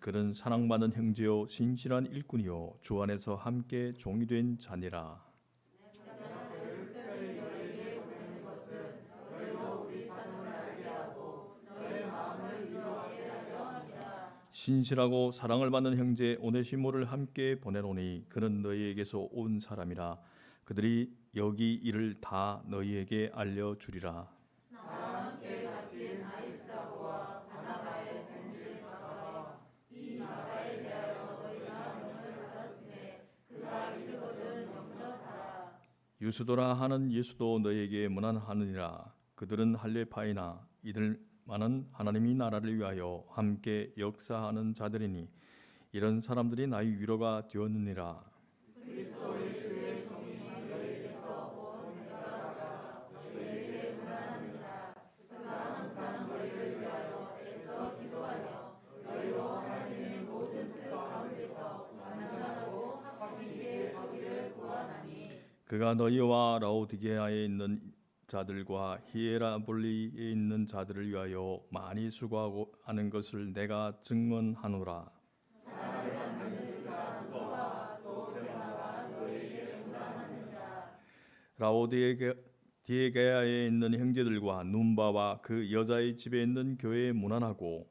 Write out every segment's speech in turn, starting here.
그는 사랑받는 형제요 신실한 일꾼이요 주 안에서 함께 종이 된 자니라. 신실하고 사랑을 받는 형제 오네시모를 함께 보내노니 그는 너희에게서 온 사람이라. 그들이 여기 일을 다 너희에게 알려주리라. 유수도라 하는 예수도 너희에게 문안하느니라. 그들은 할례파이나 이들만은 하나님이 나라를 위하여 함께 역사하는 자들이니 이런 사람들이 나의 위로가 되었느니라. 그가 너희와 라오디게아에 있는 자들과 히에라볼리에 있는 자들을 위하여 많이 수고하고 하는 것을 내가 증언하노라. 라오디게아에 있는 형제들과 눈바와 그 여자의 집에 있는 교회에 문안하고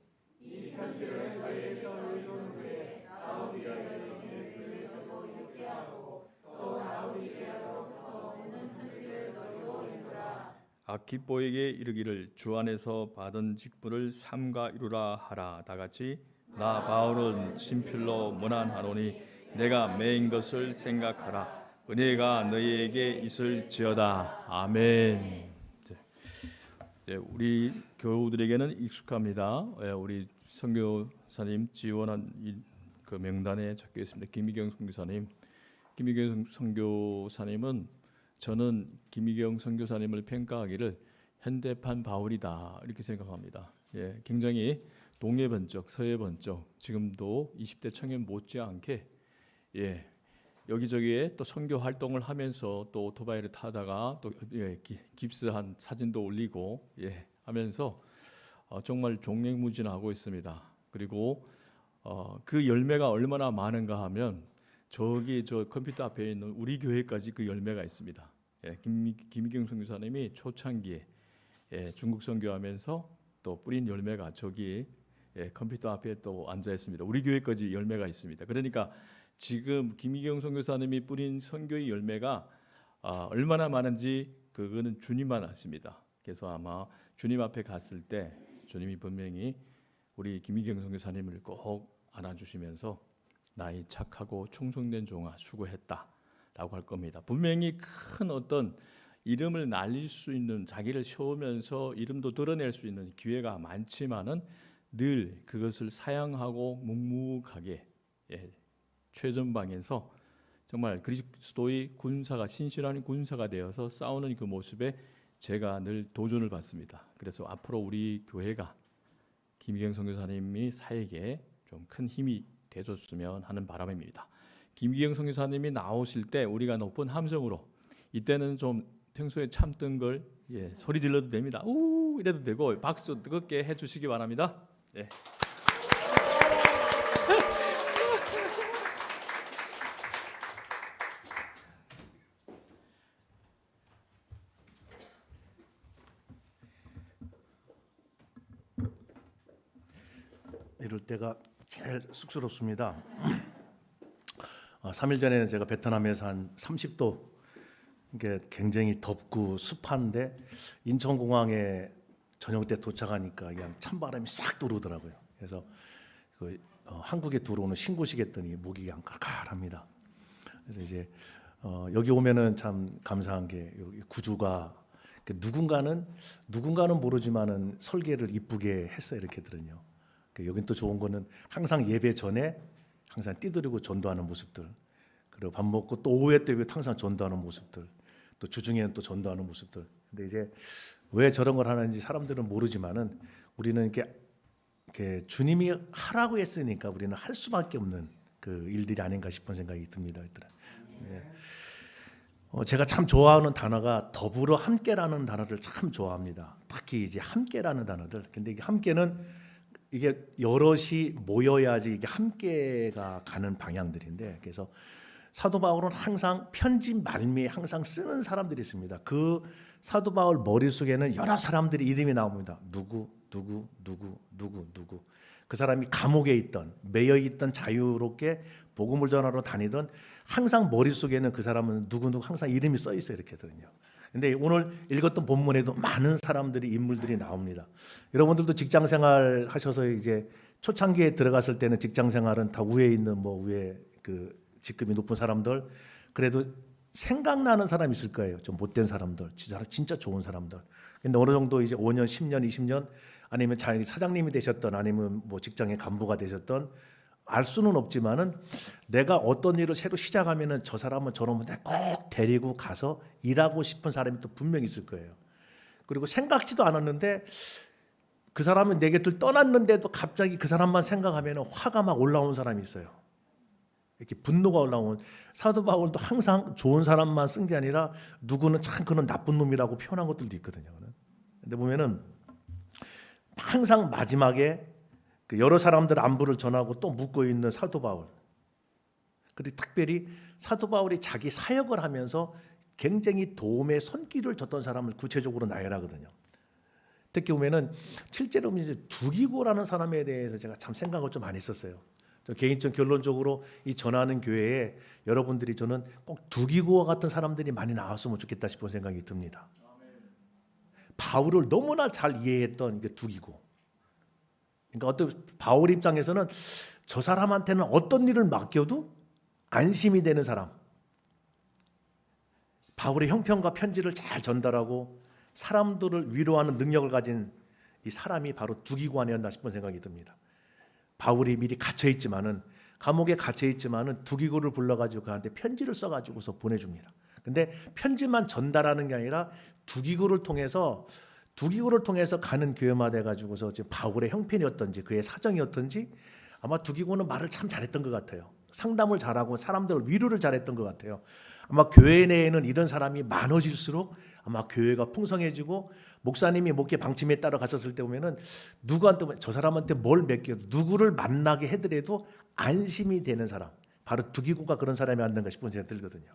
아키뽀에게 이르기를 주 안에서 받은 직분을 삼가 이루라 하라. 다같이 나 바울은 신필로 문안하노니 내가 매인 것을 생각하라. 은혜가 너희에게 있을지어다. 아멘. 우리 교우들에게는 익숙합니다. 우리 선교사님 지원한 그 명단에 적혀 있습니다. 김희경 선교사님. 김희경 선교사님은 저는 김희경 선교사님을 평가하기를 현대판 바울이다 이렇게 생각합니다. 굉장히 동해 번쩍 서해 번쩍 지금도 20대 청년 못지않게 여기저기에 또 선교 활동을 하면서 또 오토바이를 타다가 또 깁스한 사진도 올리고 하면서 정말 종횡무진하고 있습니다. 그리고 그 열매가 얼마나 많은가 하면 저기 저 컴퓨터 앞에 있는 우리 교회까지 그 열매가 있습니다. 김희경 선교사님이 초창기에 중국 선교하면서 또 뿌린 열매가 저기 컴퓨터 앞에 또 앉아 있습니다. 우리 교회까지 열매가 있습니다. 그러니까 지금 김희경 선교사님이 뿌린 선교의 열매가 얼마나 많은지 그거는 주님만 아십니다. 그래서 아마 주님 앞에 갔을 때 주님이 분명히 우리 김희경 선교사님을 꼭 안아주시면서 나의 착하고 충성된 종아 수고했다라고 할 겁니다. 분명히 큰 어떤 이름을 날릴 수 있는 자기를 세우면서 이름도 드러낼 수 있는 기회가 많지만은 늘 그것을 사양하고 묵묵하게 최전방에서 정말 그리스도의 군사가 신실한 군사가 되어서 싸우는 그 모습에 제가 늘 도전을 받습니다. 그래서 앞으로 우리 교회가 김희경 선교사님이 사역에 좀 큰 힘이 되줬으면 하는 바람입니다. 김기경 선교사님이 나오실 때 우리가 높은 함성으로 이때는 좀 평소에 참던 걸 소리 질러도 됩니다. 우 이래도 되고 박수 뜨겁게 해주시기 바랍니다. 이럴 때가 제일 쑥스럽습니다. 3일 전에는 제가 베트남에서 한 30도 이게 굉장히 덥고 습한데 인천공항에 저녁 때 도착하니까 그냥 찬바람이 싹 들어오더라고요. 그래서 한국에 들어오는 신고식했더니 목이 그냥 칼칼합니다. 그래서 이제 여기 오면은 참 감사한 게 여기 구주가 누군가는 모르지만은 설계를 이쁘게 했어요. 이렇게들은요. 여긴 또 좋은 거는 항상 예배 전에 항상 띠드리고 전도하는 모습들, 그리고 밥 먹고 또 오후에 또 항상 전도하는 모습들, 또 주중에는 또 전도하는 모습들. 근데 이제 왜 저런 걸 하는지 사람들은 모르지만은 우리는 이렇게 주님이 하라고 했으니까 우리는 할 수밖에 없는 그 일들이 아닌가 싶은 생각이 듭니다. 제가 참 좋아하는 단어가 더불어 함께라는 단어를 참 좋아합니다. 특히 이제 함께라는 단어들. 근데 이게 함께는 이게 여럿이 모여야지 이게 함께가 가는 방향들인데, 그래서 사도 바울은 항상 편지 말미에 항상 쓰는 사람들이 있습니다. 그 사도 바울 머릿속에는 여러 사람들이 이름이 나옵니다. 누구. 그 사람이 감옥에 있던, 매여 있던, 자유롭게 복음을 전하러 다니던 항상 머릿속에는 그 사람은 누구 항상 이름이 써 있어요. 이렇게거든요. 근데 오늘 읽었던 본문에도 많은 사람들이, 인물들이 나옵니다. 여러분들도 직장 생활 하셔서 이제 초창기에 들어갔을 때는 직장 생활은 다 위에 있는 위에 그 직급이 높은 사람들, 그래도 생각나는 사람이 있을 거예요. 좀 못된 사람들, 진짜 좋은 사람들. 근데 어느 정도 이제 5년, 10년, 20년 아니면 사장님이 되셨던, 아니면 직장의 간부가 되셨던, 알 수는 없지만은 내가 어떤 일을 새로 시작하면은 저 사람은 저놈은 꼭 데리고 가서 일하고 싶은 사람이 또 분명히 있을 거예요. 그리고 생각지도 않았는데 그 사람은 내 곁을 떠났는데도 갑자기 그 사람만 생각하면은 화가 막 올라오는 사람이 있어요. 이렇게 분노가 올라오는. 사도 바울도 항상 좋은 사람만 쓴 게 아니라 누구는 참 그는 나쁜 놈이라고 표현한 것들도 있거든요. 근데 보면은 항상 마지막에 여러 사람들 안부를 전하고 또 묻고 있는 사도 바울. 그리고 특별히 사도 바울이 자기 사역을 하면서 굉장히 도움의 손길을 줬던 사람을 구체적으로 나열하거든요. 특히 보면은 실제로 이제 두기고라는 사람에 대해서 제가 참 생각을 좀 많이 했었어요. 개인적 결론적으로 이 전하는 교회에 여러분들이 저는 꼭 두기고와 같은 사람들이 많이 나왔으면 좋겠다 싶은 생각이 듭니다. 바울을 너무나 잘 이해했던 게 두기고. 그러니까 어떤 바울 입장에서는 저 사람한테는 어떤 일을 맡겨도 안심이 되는 사람. 바울의 형편과 편지를 잘 전달하고 사람들을 위로하는 능력을 가진 이 사람이 바로 두기고 아니었나 싶은 생각이 듭니다. 바울이 미리 갇혀 있지만은, 감옥에 갇혀 있지만은 두기고를 불러가지고 그한테 편지를 써가지고서 보내줍니다. 근데 편지만 전달하는 게 아니라 두기고를 통해서 가는 교회마다 해가지고서 지금 바울의 형편이 어떤지, 그의 사정이 어떤지, 아마 두기고는 말을 참 잘했던 것 같아요. 상담을 잘하고 사람들 위로를 잘했던 것 같아요. 아마 교회 내에는 이런 사람이 많아질수록 아마 교회가 풍성해지고, 목사님이 목회 방침에 따라 갔었을 때 보면은 누구한테 저 사람한테 뭘 맡겨도 누구를 만나게 해더라도 안심이 되는 사람, 바로 두기고가 그런 사람이 아닌가 싶은 생각이 들거든요.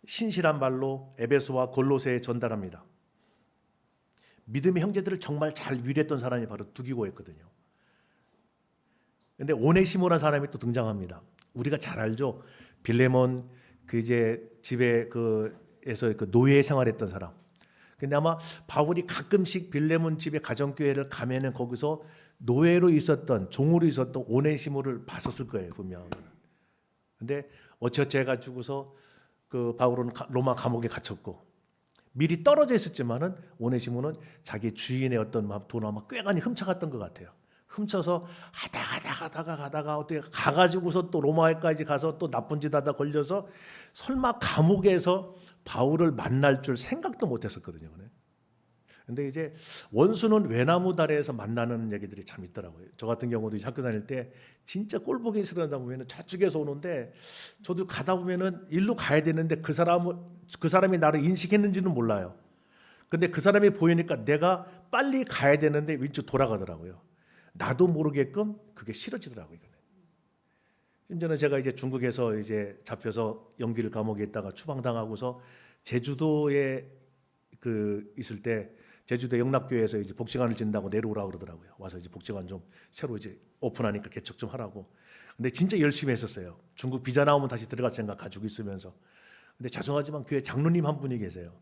신실한 말로 에베소와 골로새에 전달합니다. 믿음의 형제들을 정말 잘 위로했던 사람이 바로 두기고였거든요. 그런데 오네시모라는 사람이 또 등장합니다. 우리가 잘 알죠. 빌레몬 이제 집에 에서 노예 생활했던 사람. 근데 아마 바울이 가끔씩 빌레몬 집에 가정교회를 가면은 거기서 노예로 있었던, 종으로 있었던 오네시모를 봤었을 거예요, 분명. 근데 어찌어찌 해가지고서 바울은 로마 감옥에 갇혔고, 미리 떨어져 있었지만은 오네시모는 자기 주인의 어떤 돈을 아마 꽤 많이 훔쳐갔던 것 같아요. 훔쳐서 가다가 어떻게 가가지고서 또 로마에까지 가서 또 나쁜 짓 하다 걸려서 설마 감옥에서 바울을 만날 줄 생각도 못했었거든요. 근데 이제 원수는 외나무 다리에서 만나는 얘기들이 참 있더라고요. 저 같은 경우도 학교 다닐 때 진짜 꼴 보기 싫어하다 보면은 저쪽에서 오는데 저도 가다 보면은 일로 가야 되는데 그 사람이 나를 인식했는지는 몰라요. 근데 그 사람이 보이니까 내가 빨리 가야 되는데 왼쪽 돌아가더라고요. 나도 모르게끔 그게 싫어지더라고요. 심지어는 제가 이제 중국에서 이제 잡혀서 연길 감옥에 있다가 추방당하고서 제주도에 있을 때 제주도 영락교회에서 이제 복지관을 짓는다고 내려오라고 그러더라고요. 와서 이제 복지관 좀 새로 이제 오픈하니까 개척 좀 하라고. 근데 진짜 열심히 했었어요. 중국 비자 나오면 다시 들어갈 생각 가지고 있으면서. 근데 죄송하지만 교회 장로님 한 분이 계세요.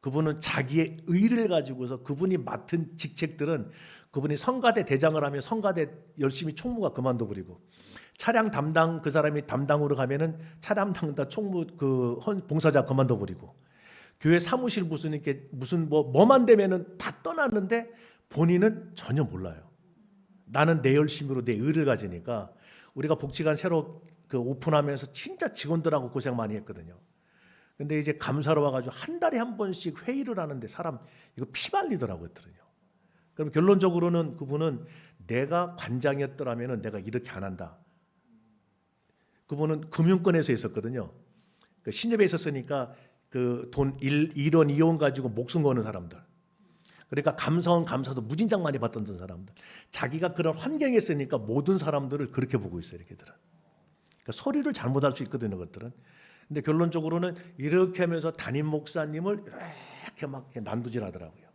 그분은 자기의 의를 가지고서 그분이 맡은 직책들은, 그분이 성가대 대장을 하면 성가대 열심히 총무가 그만둬 버리고, 차량 담당 그 사람이 담당으로 가면은 차량 담당 총무 봉사자 그만둬 버리고, 교회 사무실 무슨 뭐만 되면은 다 떠났는데 본인은 전혀 몰라요. 나는 내 열심으로 내 의를 가지니까. 우리가 복지관 새로 오픈하면서 진짜 직원들하고 고생 많이 했거든요. 근데 이제 감사로 와가지고 한 달에 한 번씩 회의를 하는데 사람 이거 피 말리더라고요. 그럼 결론적으로는 그분은 내가 관장이었더라면은 내가 이렇게 안 한다. 그분은 금융권에서 있었거든요. 신협에 있었으니까 돈 1원 2원 가지고 목숨 거는 사람들. 그러니까 감사원 감사도 무진장 많이 받던 사람들. 자기가 그런 환경에 있으니까 모든 사람들을 그렇게 보고 있어요. 이렇게들은. 그러니까 소리를 잘못할 수 있거든요. 그것들은. 근데 결론적으로는 이렇게 하면서 담임 목사님을 이렇게 막 이렇게 난두질하더라고요.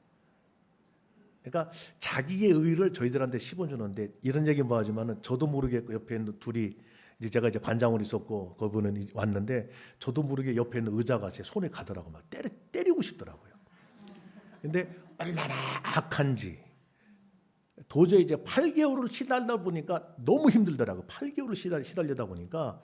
그러니까 자기의 의를 저희들한테 씹어주는데 이런 얘기 뭐 하지만은 저도 모르게 옆에 있는 둘이 이제 제가 이제 관장으로 있었고 그분은 왔는데 저도 모르게 옆에 있는 의자가 제 손에 가더라고 막 때리고 싶더라고요. 근데 얼마나 악한지 도저히 이제 8개월을 시달다 보니까 너무 힘들더라고요. 8개월을 시달리다 보니까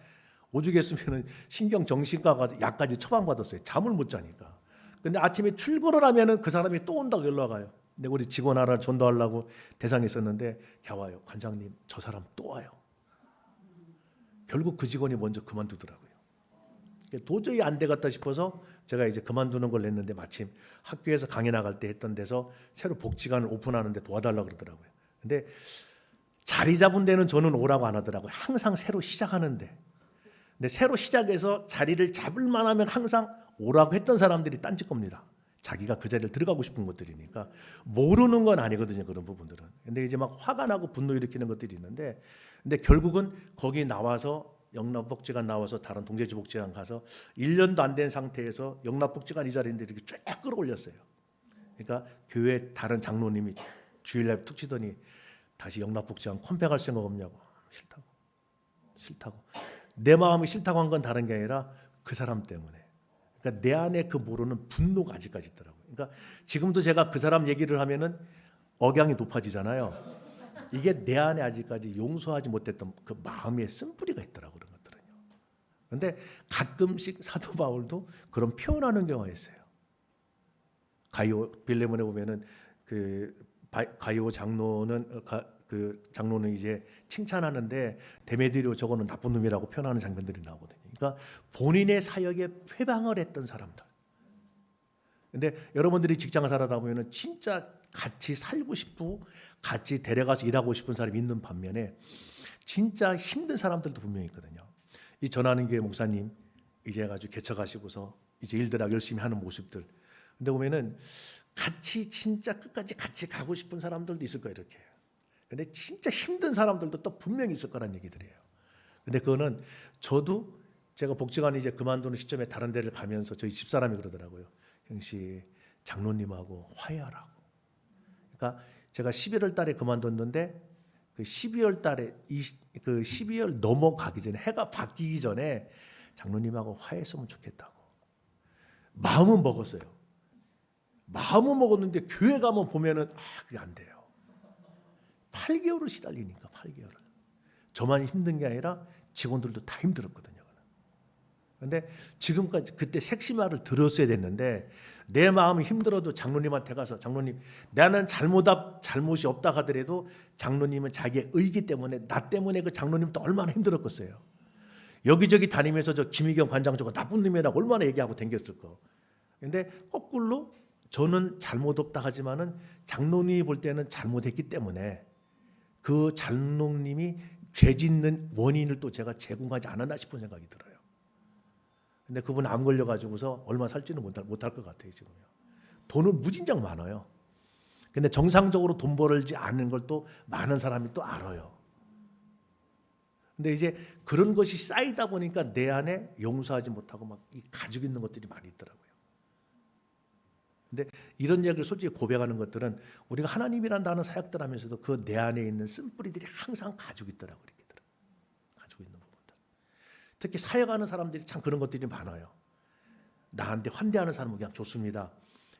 오죽했으면 신경정신과 가서 약까지 처방받았어요. 잠을 못 자니까. 근데 아침에 출근을 하면은 그 사람이 또 온다고 연락 와요. 근데 우리 직원 하나 전도하려고 대상이 있었는데 와요. 관장님 저 사람 또 와요. 결국 그 직원이 먼저 그만두더라고요. 도저히 안 되겠다 싶어서 제가 이제 그만두는 걸 냈는데 마침 학교에서 강의 나갈 때 했던 데서 새로 복지관을 오픈하는데 도와달라고 그러더라고요. 근데 자리 잡은 데는 저는 오라고 안 하더라고요. 항상 새로 시작하는데. 근데 새로 시작해서 자리를 잡을 만하면 항상 오라고 했던 사람들이 딴짓 겁니다. 자기가 그 자리를 들어가고 싶은 것들이니까 모르는 건 아니거든요. 그런 부분들은. 근데 이제 막 화가 나고 분노 일으키는 것들이 있는데 근데 결국은 거기 나와서 영락복지관 나와서 다른 동제지복지관 가서 1년도 안 된 상태에서 영락복지관 이 자리인데 이렇게 쭉 끌어올렸어요. 그러니까 교회 다른 장로님이 주일날 툭 치더니 다시 영락복지관 컴백할 생각 없냐고. 싫다고. 내 마음이 싫다고 한 건 다른 게 아니라 그 사람 때문에. 그러니까 내 안에 그 모르는 분노가 아직까지 있더라고요. 그러니까 지금도 제가 그 사람 얘기를 하면은 억양이 높아지잖아요. 이게 내 안에 아직까지 용서하지 못했던 그 마음의 쓴뿌리가 있더라고요. 그런 것들은요. 그런데 가끔씩 사도 바울도 그런 표현하는 경우가 있어요. 가이오 빌레몬에 보면은 그 가이오 장로는 그 장로는 이제 칭찬하는데 데메디오 저거는 나쁜 놈이라고 표현하는 장면들이 나오거든요. 그러니까 본인의 사역에 회방을 했던 사람들. 근데 여러분들이 직장을 살아다 보면은 진짜 같이 살고 싶고 같이 데려가서 일하고 싶은 사람이 있는 반면에 진짜 힘든 사람들도 분명히 있거든요. 이 전하는 교회 목사님 이제 가지고 개척하시고서 이제 일들하고 열심히 하는 모습들. 근데 보면은 같이 진짜 끝까지 같이 가고 싶은 사람들도 있을 거예요. 이렇게. 근데 진짜 힘든 사람들도 또 분명히 있을 거란 얘기들이에요. 근데 그거는 저도 제가 복지관 이제 그만두는 시점에 다른 데를 가면서 저희 집사람이 그러더라고요. 형씨 장로님하고 화해하라고. 그러니까 제가 11월 달에 그만뒀는데 그 12월 달에 그 12월 넘어가기 전에 해가 바뀌기 전에 장로님하고 화해했으면 좋겠다고. 마음은 먹었어요. 마음은 먹었는데 교회 가면 보면은 그게 안 돼요. 8개월을 시달리니까 8개월을. 저만 힘든 게 아니라 직원들도 다 힘들었거든요. 그런데 지금까지 그때 색시마를 들었어야 됐는데 내 마음이 힘들어도 장로님한테 가서 장로님 나는 잘못이 없다 하더라도 장로님은 자기의 의기 때문에 나 때문에 그 장로님도 얼마나 힘들었겠어요. 여기저기 다니면서 저 김희경 관장 저거 나쁜 놈이라고 얼마나 얘기하고 댕겼을 거. 근데 거꾸로 저는 잘못 없다 하지만은 장로님이 볼 때는 잘못했기 때문에 그 장로님이 죄 짓는 원인을 또 제가 제공하지 않았나 싶은 생각이 들어요. 근데 그분 암 걸려가지고서 얼마 살지는 못할 것 같아요. 지금요. 돈은 무진장 많아요. 근데 정상적으로 돈 벌지 않는 걸 또 많은 사람이 또 알아요. 근데 이제 그런 것이 쌓이다 보니까 내 안에 용서하지 못하고 막 가지고 있는 것들이 많이 있더라고요. 근데 이런 이야기를 솔직히 고백하는 것들은 우리가 하나님이란다는 사역들 하면서도 그 내 안에 있는 쓴뿌리들이 항상 가지고 있더라고요. 가지고 있는 부분들. 특히 사역하는 사람들이 참 그런 것들이 많아요. 나한테 환대하는 사람은 그냥 좋습니다.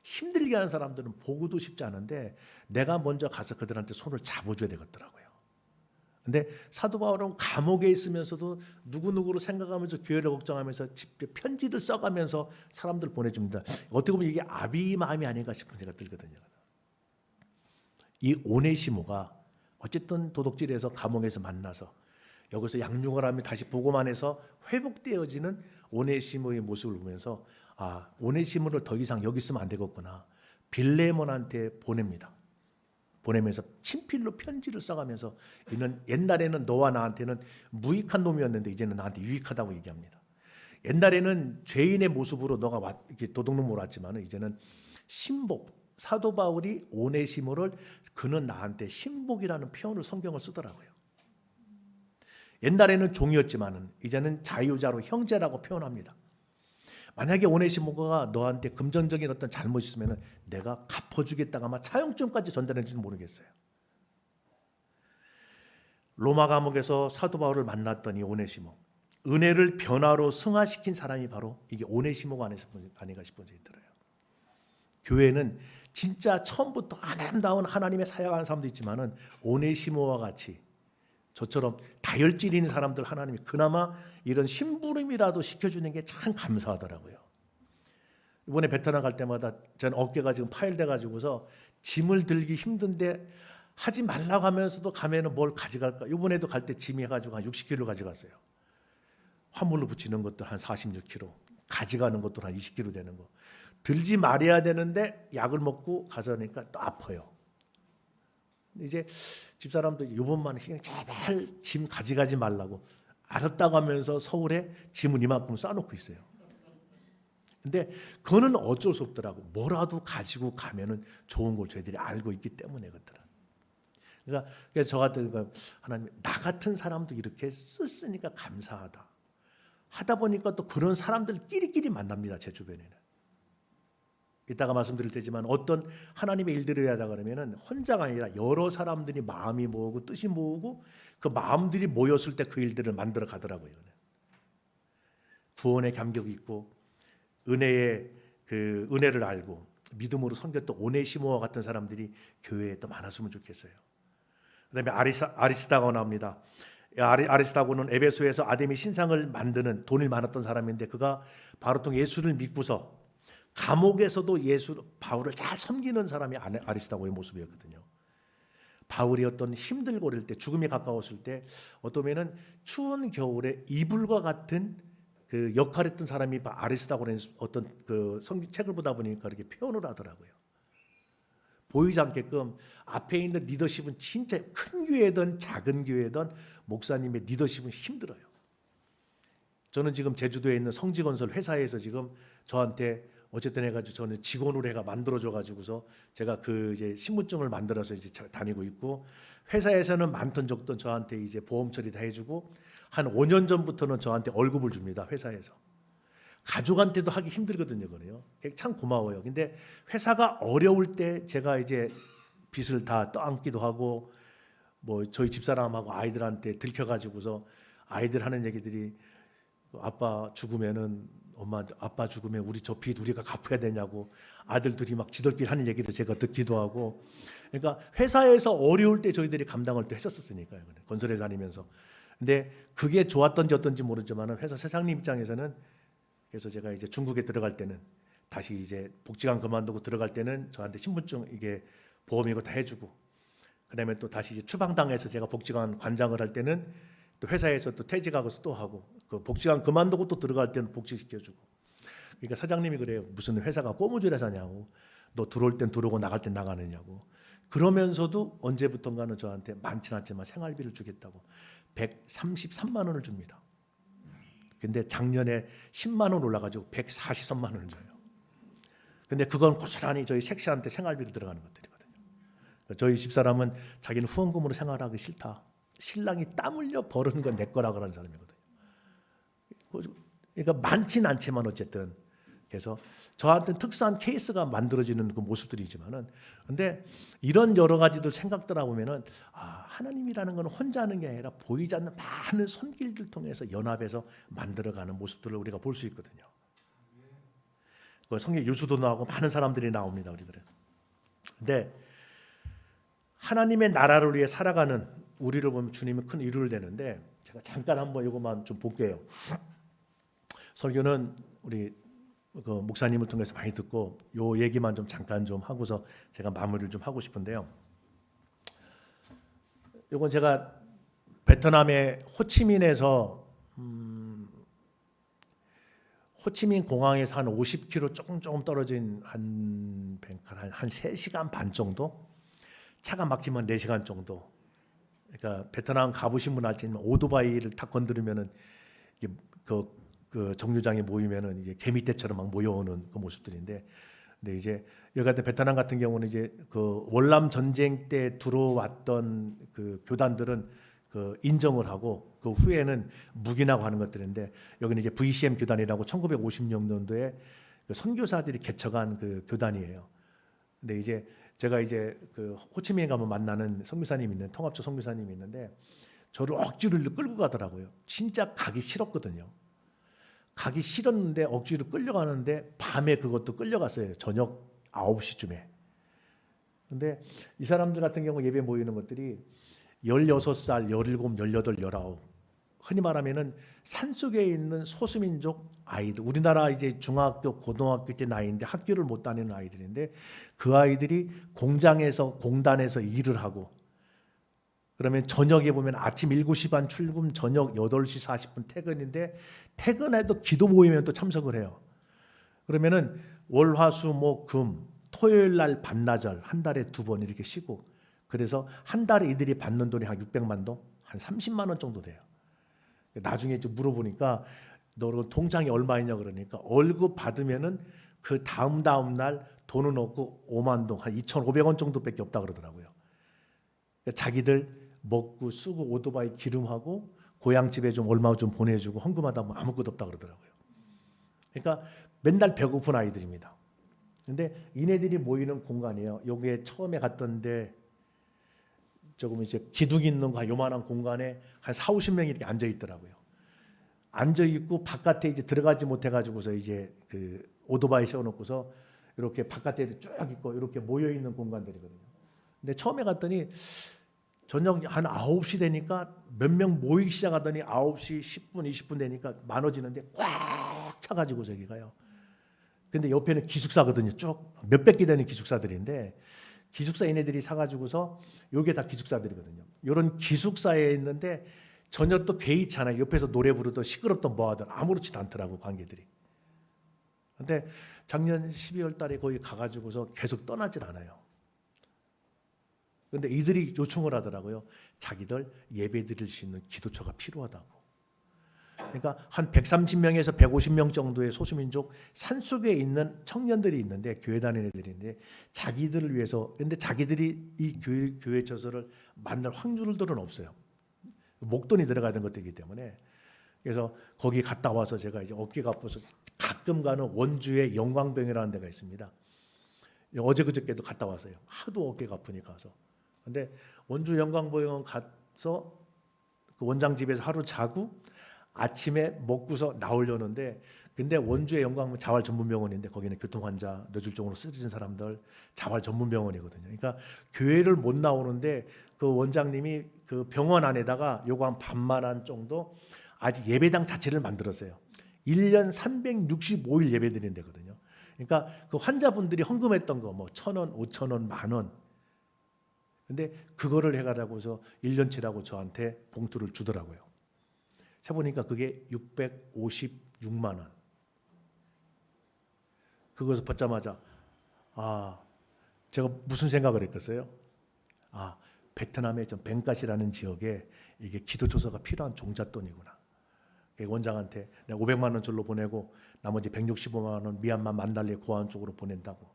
힘들게 하는 사람들은 보고도 싶지 않은데 내가 먼저 가서 그들한테 손을 잡아줘야 되겠더라고요. 근데 사도 바울은 감옥에 있으면서도 누구누구를 생각하면서 교회를 걱정하면서 편지를 써가면서 사람들 보내줍니다. 어떻게 보면 이게 아비의 마음이 아닌가 싶은 생각이 들거든요. 이 오네시모가 어쨌든 도둑질해서 감옥에서 만나서 여기서 양육을 하며 다시 보고만 해서 회복되어지는 오네시모의 모습을 보면서 오네시모를 더 이상 여기 있으면 안 되겠구나. 빌레몬한테 보냅니다. 보내면서 친필로 편지를 써가면서 이는 옛날에는 너와 나한테는 무익한 놈이었는데 이제는 나한테 유익하다고 얘기합니다. 옛날에는 죄인의 모습으로 너가 이렇게 도둑놈으로 왔지만 이제는 신복, 사도 바울이 오네시모를 그는 나한테 신복이라는 표현을 성경을 쓰더라고요. 옛날에는 종이었지만은 이제는 자유자로 형제라고 표현합니다. 만약에 오네시모가 너한테 금전적인 어떤 잘못이 있으면 내가 갚아주겠다가 아마 차용증까지 전달했는지는 모르겠어요. 로마 감옥에서 사도 바울을 만났던 이 오네시모, 은혜를 변화로 승화시킨 사람이 바로 이게 오네시모가 아닌가 싶은 생각이 들어요. 교회는 진짜 처음부터 아름다운 하나님의 사역하는 사람도 있지만은 오네시모와 같이 저처럼 다혈질 있는 사람들 하나님이 그나마 이런 심부름이라도 시켜주는 게 참 감사하더라고요. 이번에 베트남 갈 때마다 저는 어깨가 지금 파열돼 가지고서 짐을 들기 힘든데 하지 말라고 하면서도 가면은 뭘 가져갈까? 이번에도 갈 때 짐이 해가지고 한 60kg 가져갔어요. 화물로 붙이는 것도 한 46kg, 가져가는 것도 한 20kg 되는 거. 들지 말아야 되는데 약을 먹고 가서니까 또 아파요. 이제 집사람도 이번만 신경 제발 짐 가져가지 말라고 알았다고 하면서 서울에 짐을 이만큼 싸놓고 있어요. 근데 그거는 어쩔 수 없더라고. 뭐라도 가지고 가면은 좋은 걸 저희들이 알고 있기 때문에 그렇더라. 그러니까 그래서 저 같은 하나님 나 같은 사람도 이렇게 썼으니까 감사하다. 하다 보니까 또 그런 사람들끼리끼리 만납니다. 제 주변에는. 이따가 말씀드릴 테지만 어떤 하나님의 일들을 하다 그러면은 혼자가 아니라 여러 사람들이 마음이 모으고 뜻이 모으고 그 마음들이 모였을 때 그 일들을 만들어 가더라고요. 구원의 감격이 있고 은혜의 그 은혜를 알고 믿음으로 섬겼던 오네시모와 같은 사람들이 교회에 또 많았으면 좋겠어요. 그다음에 아리스다고 나옵니다. 아리스다고는 에베소에서 아데미 신상을 만드는 돈이 많았던 사람인데 그가 바로 또 예수를 믿고서 감옥에서도 바울을 잘 섬기는 사람이 아리스다고의 모습이었거든요. 바울이 어떤 힘들고 그럴 때 죽음이 가까웠을 때 어떠면은 추운 겨울에 이불과 같은 그 역할했던 사람이 아리스다고라는 어떤 그 책을 보다 보니까 그렇게 표현을 하더라고요. 보이지 않게끔 앞에 있는 리더십은 진짜 큰 교회든 작은 교회든 목사님의 리더십은 힘들어요. 저는 지금 제주도에 있는 성지건설 회사에서 지금 저한테 어쨌든 해가지고 저는 직원으로 해가 만들어줘 가지고서 제가 그 이제 신분증을 만들어서 이제 다니고 있고 회사에서는 많던 적던 저한테 이제 보험 처리 다 해주고 한 5년 전부터는 저한테 월급을 줍니다. 회사에서. 가족한테도 하기 힘들거든요, 그래요. 참 고마워요. 근데 회사가 어려울 때 제가 이제 빚을 다 떠안기도 하고 뭐 저희 집사람하고 아이들한테 들켜가지고서 아이들 하는 얘기들이 아빠 죽으면은 엄마한테 아빠 죽으면 우리 저 빚 우리가 갚아야 되냐고 아들들이 막 지들끼리 하는 얘기도 제가 듣기도 하고 그러니까 회사에서 어려울 때 저희들이 감당을 또 했었으니까요. 건설회 다니면서. 근데 그게 좋았던지 어떤지 모르지만 회사 사장님 입장에서는 그래서 제가 이제 중국에 들어갈 때는 다시 이제 복지관 그만두고 들어갈 때는 저한테 신분증 이게 보험이고 다 해주고 그다음에 또 다시 이제 추방당해서 제가 복지관 관장을 할 때는 또 회사에서 또 퇴직하고서 또 하고 그 복지관 그만두고 또 들어갈 때는 복직시켜주고 그러니까 사장님이 그래요. 무슨 회사가 꼬무줄 회사냐고 너 들어올 땐 들어오고 나갈 땐 나가느냐고 그러면서도 언제부턴가는 저한테 많지는 않지만 생활비를 주겠다고 133만 원을 줍니다. 근데 작년에 10만 원 올라가지고 143만 원을 줘요. 근데 그건 고스란히 저희 색시한테 생활비로 들어가는 것들이거든요. 저희 집사람은 자기는 후원금으로 생활하기 싫다. 신랑이 땀 흘려 버는 건 내 거라 그러는 사람이거든요. 그러니까 많지는 않지만 어쨌든 그래서 저한테는 특수한 케이스가 만들어지는 그 모습들이지만은 근데 이런 여러 가지들 생각들하 보면은 하나님이라는 건 혼자 하는 게 아니라 보이지 않는 많은 손길들 통해서 연합해서 만들어가는 모습들을 우리가 볼 수 있거든요. 그 성경 유수도 나오고 많은 사람들이 나옵니다, 우리들은. 근데 하나님의 나라를 위해 살아가는 우리를 보면 주님은 큰 위로를 되는데 제가 잠깐 한번 이것만 좀 볼게요. 설교는 우리 그 목사님을 통해서 많이 듣고 요 얘기만 좀 잠깐 좀 하고서 제가 마무리를 좀 하고 싶은데요. 이건 제가 베트남의 호치민에서 호치민 공항에서 한 50km 조금 떨어진 한 3시간 반 정도 차가 막히면 4시간 정도. 그러니까 베트남 가보신 분 알지만 오토바이를 탁 건드리면은 이게 그 정류장에 모이면은 이게 개미떼처럼 막 모여오는 그 모습들인데 근데 이제 여기 같은 베트남 같은 경우는 이제 그 월남 전쟁 때 들어왔던 그 교단들은 그 인정을 하고 그 후에는 묵인하고 하는 것들인데 여기는 이제 VCM 교단이라고 1956년도에 그 선교사들이 개척한 그 교단이에요. 근데 이제 제가 이제 그 호치민에 가면 만나는 선교사님이 있는 통합적 선교사님이 있는데 저를 억지로 끌고 가더라고요. 진짜 가기 싫었거든요. 가기 싫었는데 억지로 끌려가는데 밤에 그것도 끌려갔어요. 저녁 9시쯤에. 근데 이 사람들 같은 경우 예배 모이는 것들이 16살, 17, 18, 19 흔히 말하면은 산속에 있는 소수민족 아이들, 우리나라 이제 중학교, 고등학교 때 나이인데 학교를 못 다니는 아이들인데 그 아이들이 공장에서 공단에서 일을 하고 그러면 저녁에 보면 아침 7시 반 출근, 저녁 8시 40분 퇴근인데 퇴근해도 기도 모이면 또 참석을 해요. 그러면은 월, 화, 수, 목, 금, 토요일 날 반나절 한 달에 2번 이렇게 쉬고 그래서 한 달에 이들이 받는 돈이 한 600만 동, 한 30만 원 정도 돼요. 나중에 좀 물어보니까 너 통장이 얼마이냐 그러니까 월급 받으면은 그 다음 날 돈은 없고 5만 동, 한 2,500원 정도밖에 없다 그러더라고요. 자기들 먹고 쓰고 오토바이 기름하고 고향집에 좀 얼마 좀 보내주고 헌금하다 뭐 아무것도 없다 그러더라고요. 그러니까 맨날 배고픈 아이들입니다. 근데 이네들이 모이는 공간이에요. 여기에 처음에 갔던데 조금 이제 기둥 있는 거 요만한 공간에 한 4, 50명이 이렇게 앉아 있더라고요. 앉아 있고 바깥에 이제 들어가지 못해 가지고서 이제 그 오토바이 세워 놓고서 이렇게 바깥에 쭉 있고 이렇게 모여 있는 공간들이거든요. 근데 처음에 갔더니 저녁 한 9시 되니까 몇 명 모이기 시작하더니 9시 10분, 20분 되니까 많아지는데 꽉 차가지고 저기 가요. 근데 옆에는 기숙사거든요. 쭉 몇백 개 되는 기숙사들인데 기숙사 얘네들이 사가지고서 요게 다 기숙사들이거든요. 이런 기숙사에 있는데 전혀 또 개의치 않아요. 옆에서 노래 부르던 시끄럽던 뭐하든 아무렇지도 않더라고 관계들이. 근데 작년 12월 달에 거기 가가지고서 계속 떠나질 않아요. 그런데 이들이 요청을 하더라고요. 자기들 예배 드릴 수 있는 기도처가 필요하다고. 그러니까 한 130명에서 150명 정도의 소수민족 산속에 있는 청년들이 있는데 교회 다니는 애들인데 자기들을 위해서 근데 자기들이 이 교회 처소를 만날 확률들은 없어요. 목돈이 들어가야 되는 것들이기 때문에 그래서 거기 갔다 와서 제가 이제 어깨가 아파서 가끔 가는 원주의 영광병이라는 데가 있습니다. 어제 그저께도 갔다 왔어요. 하도 어깨가 아프니까 가서. 근데 원주 영광병원 가서 그 원장 집에서 하루 자고 아침에 먹고서 나오려는데 근데 원주의 영광 자활 전문 병원인데 거기는 교통 환자, 뇌졸중으로 쓰러진 사람들 자활 전문 병원이거든요. 그러니까 교회를 못 나오는데 그 원장님이 그 병원 안에다가 요거 한 반만 한 정도 아직 예배당 자체를 만들었어요. 1년 365일 예배드리는 데거든요. 그러니까 그 환자분들이 헌금했던 거 뭐 1,000원, 5,000원, 10,000원. 근데 그거를 해가지고서 1년치라고 저한테 봉투를 주더라고요. 세보니까 그게 656만 원. 그것을 받자마자 제가 무슨 생각을 했겠어요? 베트남의 전 벵까시라는 지역에 이게 기도조서가 필요한 종잣돈이구나. 원장한테 내가 500만 원 절로 보내고 나머지 165만 원 미얀마 만달레 고아원 쪽으로 보낸다고.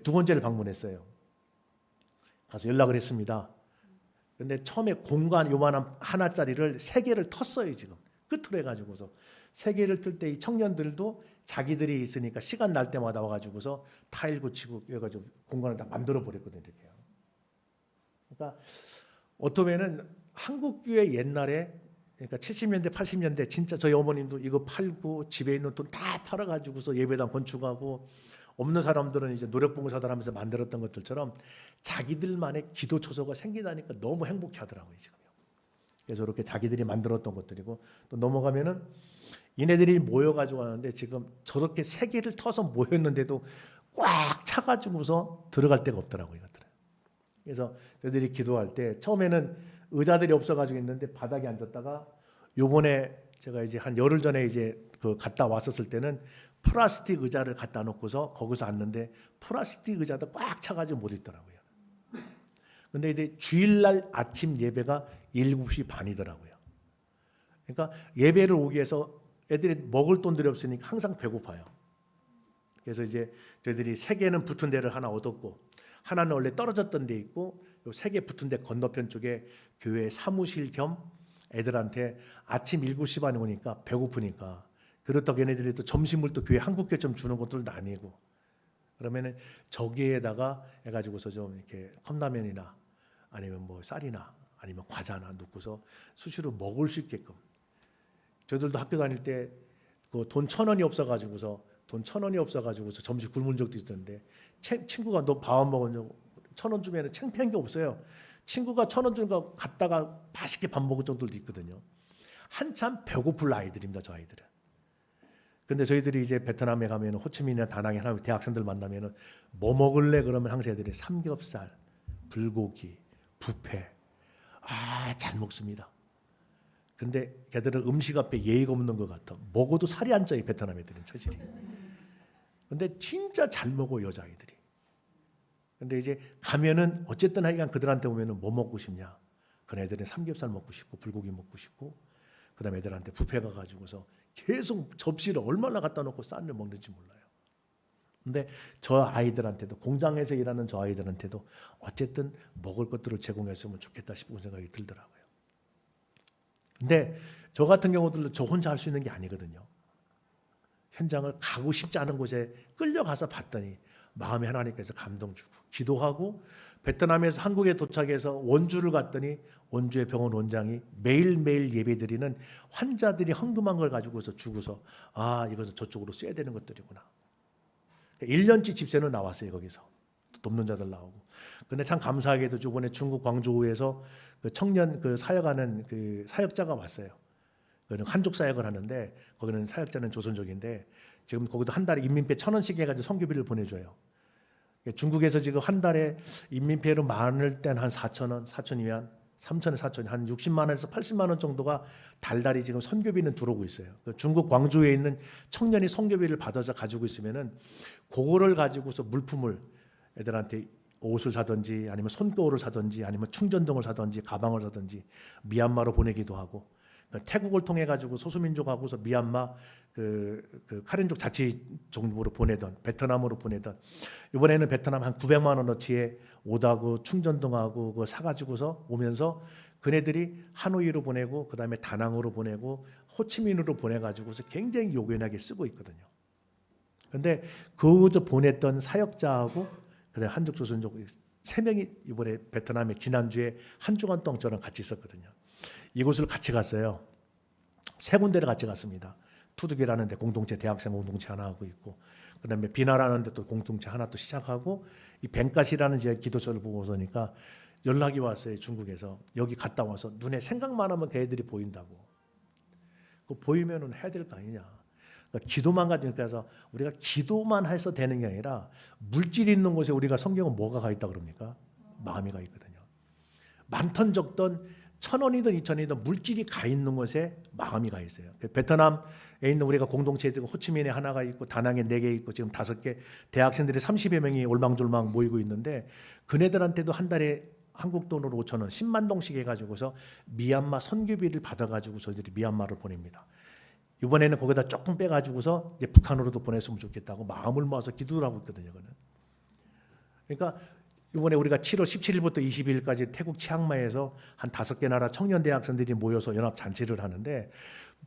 두 번째를 방문했어요. 가서 연락을 했습니다. 근데 처음에 공간 요만한 하나짜리를 3개를 텄어요. 지금 끝으로 해가지고서 3개를 틀 때 이 청년들도 자기들이 있으니까 시간 날 때마다 와가지고서 타일 고치고 해가지고 공간을 다 만들어 버렸거든요. 이렇게요. 그러니까 어떠면은 한국교회 옛날에 그러니까 70년대 80년대 진짜 저희 어머님도 이거 팔고 집에 있는 돈 다 팔아가지고서 예배당 건축하고 없는 사람들은 이제 노력봉사들 하면서 만들었던 것들처럼 자기들만의 기도 초소가 생기다니까 너무 행복해하더라고요 지금요. 그래서 이렇게 자기들이 만들었던 것들이고 또 넘어가면은 이네들이 모여가지고 하는데 지금 저렇게 3개를 터서 모였는데도 꽉 차가지고서 들어갈 데가 없더라고요 이것들은. 그래서 저희들이 기도할 때 처음에는 의자들이 없어가지고 있는데 바닥에 앉았다가 요번에 제가 이제 한 열흘 전에 이제 그 갔다 왔었을 때는 플라스틱 의자를 갖다 놓고서 거기서 앉는데 플라스틱 의자도 꽉 차가지고 못 있더라고요. 근데 이제 주일날 아침 예배가 7시 반이더라고요. 그러니까 예배를 오기 위해서 애들이 먹을 돈들이 없으니까 항상 배고파요. 그래서 이제 저희들이 3개는 붙은 데를 하나 얻었고 하나는 원래 떨어졌던 데 있고 3개 붙은 데 건너편 쪽에 교회 사무실 겸 애들한테 아침 7시 반에 오니까 배고프니까 그렇다고 얘네들이 또 점심을 또 교회 한국교회처럼 주는 것들도 아니고 그러면은 저기에다가 해가지고서 좀 이렇게 컵라면이나 아니면 뭐 쌀이나 아니면 과자나 넣고서 수시로 먹을 수 있게끔 저희들도 학교 다닐 때 그 돈 1,000원이 없어가지고서 점심 굶은 적도 있었는데 친구가 너 밥 안 먹은 적 1,000원 주면은 창피한 게 없어요. 친구가 1,000원 주니까 갔다가 맛있게 밥 먹을 정도도 있거든요. 한참 배고플 아이들입니다, 저 아이들은. 근데 저희들이 이제 베트남에 가면 호치민이나 다낭에 하는 대학생들 만나면은 뭐 먹을래 그러면 항상 애들이 삼겹살, 불고기, 뷔페 잘 먹습니다. 근데 걔들은 음식 앞에 예의가 없는 것 같아. 먹어도 살이 안 쪄요, 베트남 애들은 체질이. 근데 진짜 잘 먹어 여자아이들이. 근데 이제 가면은 어쨌든 하여간 그들한테 보면은 뭐 먹고 싶냐? 그 애들은 삼겹살 먹고 싶고 불고기 먹고 싶고 그다음에 애들한테 뷔페 가가지고서 계속 접시를 얼마나 갖다 놓고 싼을 먹는지 몰라요. 근데 저 아이들한테도 공장에서 일하는 저 아이들한테도 어쨌든 먹을 것들을 제공했으면 좋겠다 싶은 생각이 들더라고요. 근데 저 같은 경우도 저 혼자 할 수 있는 게 아니거든요. 현장을 가고 싶지 않은 곳에 끌려가서 봤더니 마음에 하나님께서 감동 주고 기도하고 베트남에서 한국에 도착해서 원주를 갔더니 원주의 병원 원장이 매일매일 예배드리는 환자들이 헌금한 걸 가지고서 주고서 이것은 저쪽으로 써야 되는 것들이구나. 1년치 집세는 나왔어요. 거기서 돕는 자들 나오고. 근데 참 감사하게도 이번에 중국 광저우에서 그 청년 그 사역하는 그 사역자가 왔어요. 그는 한족 사역을 하는데 거기는 사역자는 조선족인데 지금 거기도 한 달에 인민폐 1,000원씩 해가지고 선교비를 보내줘요. 중국에서 지금 한 달에 인민폐로 많을 땐 한 4,000원, 4,000이면 3,000원, 4,000원, 한 60만 원에서 80만 원 정도가 달달이 지금 선교비는 들어오고 있어요. 중국 광주에 있는 청년이 선교비를 받아서 가지고 있으면은 그거를 가지고서 물품을 애들한테 옷을 사든지 아니면 손거울을 사든지 아니면 충전등을 사든지 가방을 사든지 미얀마로 보내기도 하고 태국을 통해 가지고 소수민족하고서 미얀마 그 카렌족 자치 정부로 보내던 베트남으로 보내던 이번에는 베트남 한 900만 원어치에 옷하고 충전등하고 그거 사가지고서 오면서 그네들이 하노이로 보내고 그 다음에 다낭으로 보내고 호치민으로 보내가지고서 굉장히 요긴하게 쓰고 있거든요. 그런데 그저 보냈던 사역자하고 그래 한족 조선족 3명이 이번에 베트남에 지난주에 한 주간 동안 저랑 같이 있었거든요. 이곳을 같이 갔어요. 3군데를 같이 갔습니다. 투둑이라는 데 공동체 대학생 공동체 하나 하고 있고 그다음에 비나라는 데 또 공동체 하나 또 시작하고 이 벵까시라는 제 기도서를 보고 오니까 연락이 왔어요. 중국에서 여기 갔다 와서 눈에 생각만 하면 그 애들이 보인다고. 그 보이면은 해야 될 거 아니냐. 그러니까 기도만 가지고 해서 우리가 기도만 해서 되는 게 아니라 물질이 있는 곳에 우리가 성경은 뭐가 가 있다 그럽니까? 마음이 가 있거든요. 많던 적던 1,000원이든 2,000원이든 물질이 가 있는 곳에 마음이 가 있어요. 베트남에 있는 우리가 공동체 지금 호치민에 하나가 있고 다낭에 4개 있고 지금 5개 대학생들이 30여 명이 올망졸망 모이고 있는데 그네들한테도 한 달에 한국 돈으로 5,000원 10만 동씩 해가지고서 미얀마 선교비를 받아가지고 저희들이 미얀마를 보냅니다. 이번에는 거기다 조금 빼가지고서 이제 북한으로도 보냈으면 좋겠다고 마음을 모아서 기도를 하고 있거든요. 그는. 그러니까 이번에 우리가 7월 17일부터 22일까지 태국 치앙마이에서 한 5개 나라 청년 대학생들이 모여서 연합 잔치를 하는데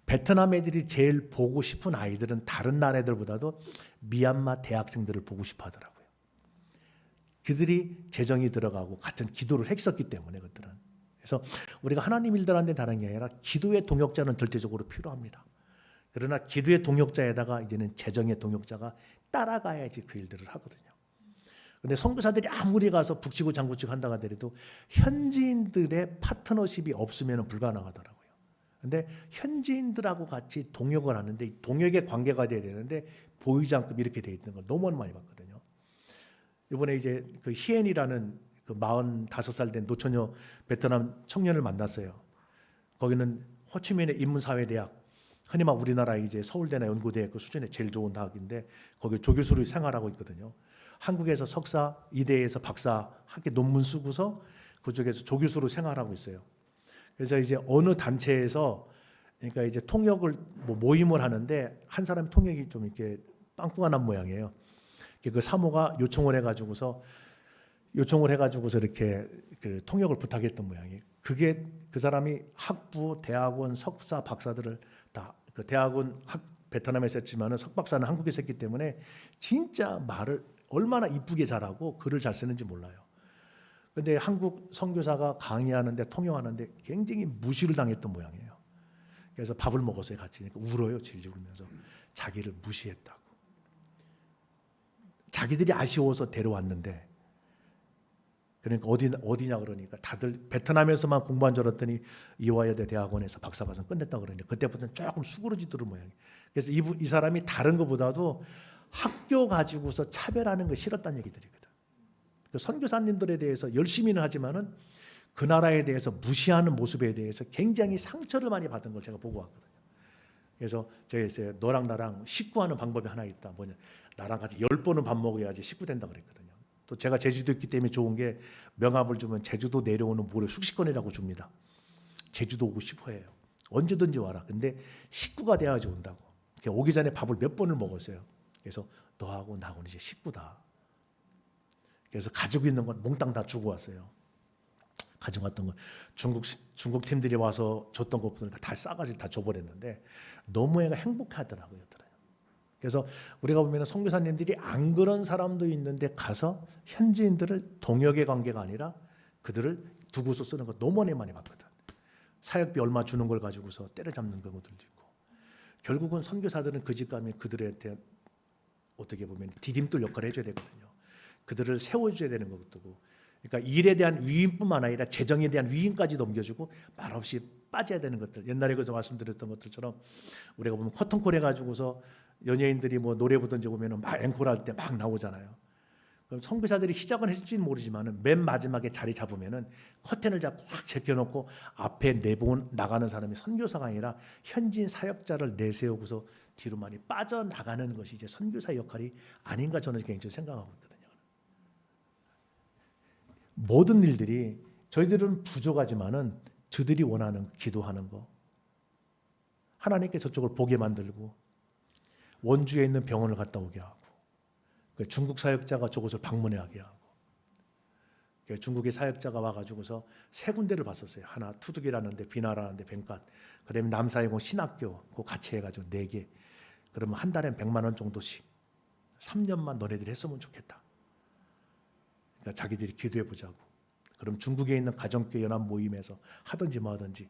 베트남 애들이 제일 보고 싶은 아이들은 다른 나라 애들보다도 미얀마 대학생들을 보고 싶어 하더라고요. 그들이 재정이 들어가고 같은 기도를 했었기 때문에 그들은. 그래서 우리가 하나님 일들한테 다른 게 아니라 기도의 동역자는 절대적으로 필요합니다. 그러나 기도의 동역자에다가 이제는 재정의 동역자가 따라가야지 그 일들을 하거든요. 그런데 선교사들이 아무리 가서 북치고 장구치고 한다고 하더라도 현지인들의 파트너십이 없으면 불가능하더라고요. 그런데 현지인들하고 같이 동역을 하는데 동역의 관계가 돼야 되는데 보이지 않고 이렇게 돼 있는 걸 너무 많이 봤거든요. 이번에 이제 그 희엔이라는 그 45살 된 노처녀 베트남 청년을 만났어요. 거기는 호치민의 인문사회대학 흔히 막 우리나라 이제 서울대나 연고대 그 수준의 제일 좋은 대학인데 거기 조교수로 생활하고 있거든요. 한국에서 석사, 이대에서 박사 학위 논문 쓰고서 그쪽에서 조교수로 생활하고 있어요. 그래서 이제 어느 단체에서 그러니까 이제 통역을 모임을 하는데 한 사람 통역이 좀 이렇게 빵꾸가 난 모양이에요. 그 사모가 요청을 해가지고서 이렇게 그 통역을 부탁했던 모양이에요. 그게 그 사람이 학부, 대학원, 석사, 박사들을 다 그 대학원 베트남에서 했지만은 석박사는 한국에서 했기 때문에 진짜 말을 얼마나 이쁘게 잘하고 글을 잘 쓰는지 몰라요. 근데 한국 선교사가 강의하는데 통역하는데 굉장히 무시를 당했던 모양이에요. 그래서 밥을 먹었어요, 같이. 그러니까 울어요, 질질 울면서. 자기를 무시했다고. 자기들이 아쉬워서 데려왔는데, 그러니까 어디냐 그러니까 다들 베트남에서만 공부한 줄 알았더니 이화여대 대학원에서 박사과정 끝냈다 그러니까 그때부터는 조금 수그러지더란 모양이에요. 그래서 이 사람이 다른 것보다도 학교 가지고서 차별하는 거 싫었다는 얘기들이거든. 그 선교사님들에 대해서 열심히는 하지만은 그 나라에 대해서 무시하는 모습에 대해서 굉장히 상처를 많이 받은 걸 제가 보고 왔거든요. 그래서 제가 이제 너랑 나랑 식구하는 방법이 하나 있다. 뭐냐? 나랑 같이 10번은 밥 먹어야지 식구 된다 그랬거든요. 또 제가 제주도 있기 때문에 좋은 게 명함을 주면 제주도 내려오는 무료 숙식권이라고 줍니다. 제주도 오고 싶어 해요. 언제든지 와라. 근데 식구가 돼야지 온다고. 오기 전에 밥을 몇 번을 먹었어요. 그래서 너하고 나하고는 이제 식구다. 그래서 가지고 있는 건 몽땅 다 주고 왔어요. 가져갔던 거 중국 팀들이 와서 줬던 것보다 다 싸가지 다 줘버렸는데 너무 애가 행복하더라고요. 그래서 우리가 보면 선교사님들이 안 그런 사람도 있는데 가서 현지인들을 동역의 관계가 아니라 그들을 두고서 쓰는 거 너무 많이 봤거든. 사역비 얼마 주는 걸 가지고서 때려잡는 경우들도 있고. 결국은 선교사들은 그 집 가면 그들한테 어떻게 보면 디딤돌 역할을 해줘야 되거든요. 그들을 세워줘야 되는 거고. 그러니까 일에 대한 위임뿐만 아니라 재정에 대한 위임까지 넘겨주고 말없이 빠져야 되는 것들. 옛날에 그저 말씀드렸던 것들처럼 우리가 보면 커튼콜 해가지고서 연예인들이 뭐 노래 부든지 보면은 막 앵콜할 때 막 나오잖아요. 그럼 선교사들이 시작은 했을지는 모르지만은 맨 마지막에 자리 잡으면은 커튼을 잡고 확 제껴놓고 앞에 내보고 나가는 사람이 선교사가 아니라 현지인 사역자를 내세우고서 뒤로 많이 빠져나가는 것이 이제 선교사 역할이 아닌가 저는 개인적으로 생각하고 있거든요. 모든 일들이 저희들은 부족하지만은 저들이 원하는 기도하는 거 하나님께 저쪽을 보게 만들고 원주에 있는 병원을 갔다 오게 하고 중국 사역자가 저곳을 방문하게 하고 중국의 사역자가 와가지고서 세 군데를 봤었어요. 하나 투둑이라는 데 비나라는 데 뱅갓 그다음에 남사이공 신학교 그거 같이 해가지고 4개 그러면 한 달에 100만 원 정도씩 3년만 너네들이 했으면 좋겠다. 그러니까 자기들이 기도해 보자고. 그럼 중국에 있는 가정교회 연합 모임에서 하든지 뭐 하든지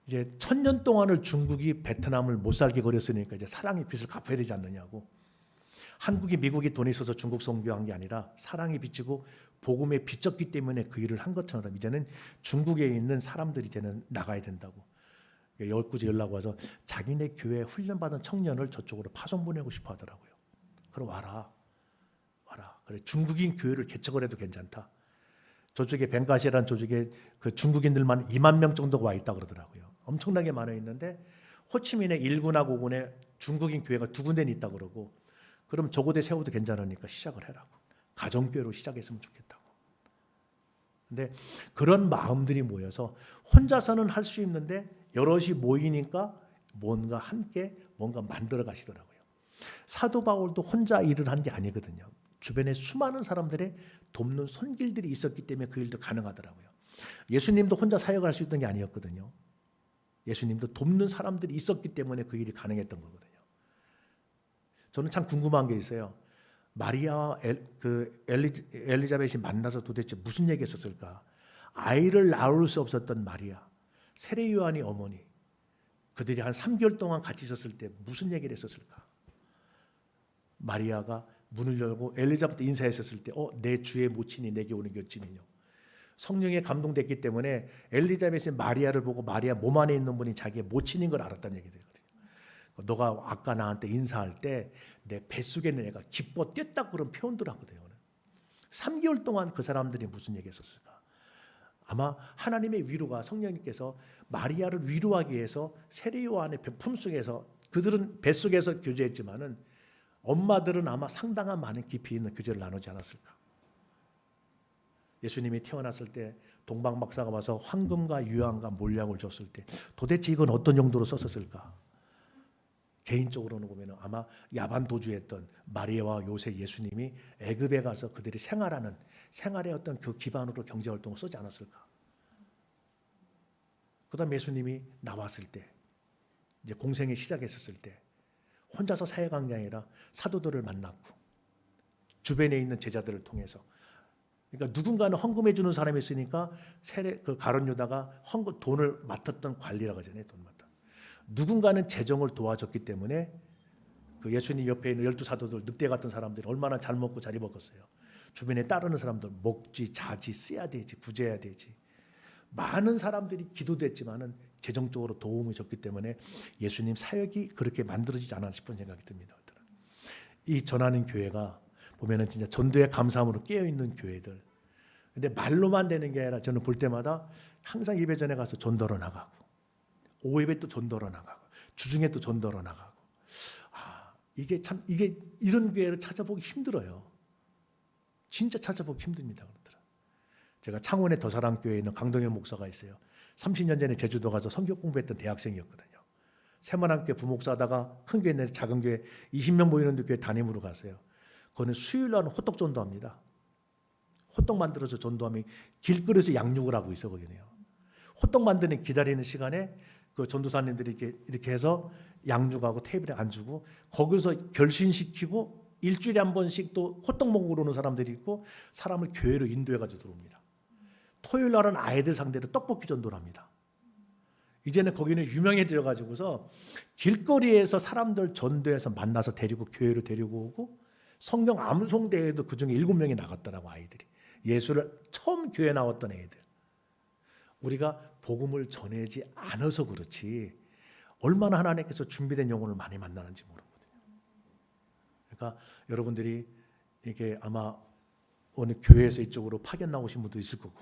이제 1000년 동안을 중국이 베트남을 못 살게 거렸으니까 이제 사랑의 빚을 갚아야 되지 않느냐고. 한국이 미국이 돈이 있어서 중국 선교한 게 아니라 사랑이 빚지고 복음에 빚졌기 때문에 그 일을 한 것처럼 이제는 중국에 있는 사람들이 이제는 나가야 된다고. 엊그제 연락 와서 자기네 교회 훈련받은 청년을 저쪽으로 파송 보내고 싶어 하더라고요. 그럼 와라. 그래 중국인 교회를 개척을 해도 괜찮다. 저쪽에 벵가시라는 조직에 그 중국인들만 2만 명 정도가 와 있다 그러더라고요. 엄청나게 많아 있는데 호치민의 1군하고 5군에 중국인 교회가 2군데는 있다 그러고 그럼 저곳에 세워도 괜찮으니까 시작을 해라고. 가정교회로 시작했으면 좋겠다고. 근데 그런 마음들이 모여서 혼자서는 할 수 있는데 여럿이 모이니까 뭔가 함께 뭔가 만들어 가시더라고요. 사도 바울도 혼자 일을 한 게 아니거든요. 주변에 수많은 사람들의 돕는 손길들이 있었기 때문에 그 일도 가능하더라고요. 예수님도 혼자 사역을 할 수 있던 게 아니었거든요. 예수님도 돕는 사람들이 있었기 때문에 그 일이 가능했던 거거든요. 저는 참 궁금한 게 있어요. 마리아와 엘리자벳이 만나서 도대체 무슨 얘기했었을까? 아이를 낳을 수 없었던 마리아, 세례 요한이 어머니, 그들이 한 3개월 동안 같이 있었을 때 무슨 얘기를 했었을까? 마리아가 문을 열고 엘리자베트 인사했었을 때 내 주의 모친이 내게 오는 게 어찌미뇨. 성령에 감동됐기 때문에 엘리자벳이 마리아를 보고 마리아 몸 안에 있는 분이 자기의 모친인 걸 알았다는 얘기들거든요. 너가 아까 나한테 인사할 때 내 뱃속에 있는 애가 기뻐 뛰었다 그런 표현들 하거든요. 3개월 동안 그 사람들이 무슨 얘기했었을까? 아마 하나님의 위로가 성령님께서 마리아를 위로하기 위해서 세례 요한의 품속에서 그들은 뱃속에서 교제했지만은 엄마들은 아마 상당한 많은 깊이 있는 교제를 나누지 않았을까? 예수님이 태어났을 때 동방 박사가 와서 황금과 유황과 몰약을 줬을 때 도대체 이건 어떤 용도로 썼었을까? 개인적으로는 보면 아마 야반 도주했던 마리아와 요셉, 예수님이 애굽에 가서 그들이 생활의 어떤 그 기반으로 경제 활동을 쓰지 않았을까. 그다음 예수님이 나왔을 때, 이제 공생이 시작했었을 때 혼자서 사역한 게 아니라 사도들을 만났고 주변에 있는 제자들을 통해서, 그러니까 누군가는 헌금해 주는 사람이 있으니까 그 가룟 유다가 헌금 돈을 맡았던 관리라고 하잖아요. 돈 맡아. 누군가는 재정을 도와줬기 때문에 그 예수님 옆에 있는 12사도들, 늑대 같은 사람들이 얼마나 잘 먹고 잘 입었겠어요. 주변에 따르는 사람들 먹지, 자지, 써야 되지, 구제해야 되지. 많은 사람들이 기도도 했지만은 재정적으로 도움을 줬기 때문에 예수님 사역이 그렇게 만들어지지 않았나 싶은 생각이 듭니다. 이 전하는 교회가 보면은 진짜 전도의 감사함으로 깨어있는 교회들. 근데 말로만 되는 게 아니라 저는 볼 때마다 항상 예배 전에 가서 전도로 나가고, 오예배 또 전도로 나가고, 주중에 또 전도로 나가고. 이게 이런 교회를 찾아보기 힘들어요. 진짜 찾아보기 힘듭니다. 그렇더라. 제가 창원의 더사랑교회에 있는 강동현 목사가 있어요. 30년 전에 제주도 가서 성경 공부했던 대학생이었거든요. 새만한교회 부목사다가 큰 교회 내서 작은 교회 20명 모이는 교회 담임으로 갔어요. 거기는 수요일날은 호떡 전도합니다. 호떡 만들어서 전도하면 길거리에서 양육을 하고 있어. 거기는요. 호떡 만드는 기다리는 시간에 그 전도사님들이 이렇게 해서 양육하고 테이블에 앉고, 거기서 결신시키고 일주일에 한 번씩 또 호떡 먹으러 오는 사람들이 있고, 사람을 교회로 인도해가지고 들어옵니다. 토요일 날은 아이들 상대로 떡볶이 전도를 합니다. 이제는 거기는 유명해져가지고서 길거리에서 사람들 전도해서 만나서 데리고 교회로 데리고 오고, 성경 암송대회도 그중에 7명이 나갔더라고. 아이들이 예수를 처음 교회 나왔던 애들. 우리가 복음을 전하지 않아서 그렇지 얼마나 하나님께서 준비된 영혼을 많이 만나는지 모르거든요. 그러니까 여러분들이 이게 아마 어느 교회에서 이쪽으로 파견 나오신 분도 있을 거고,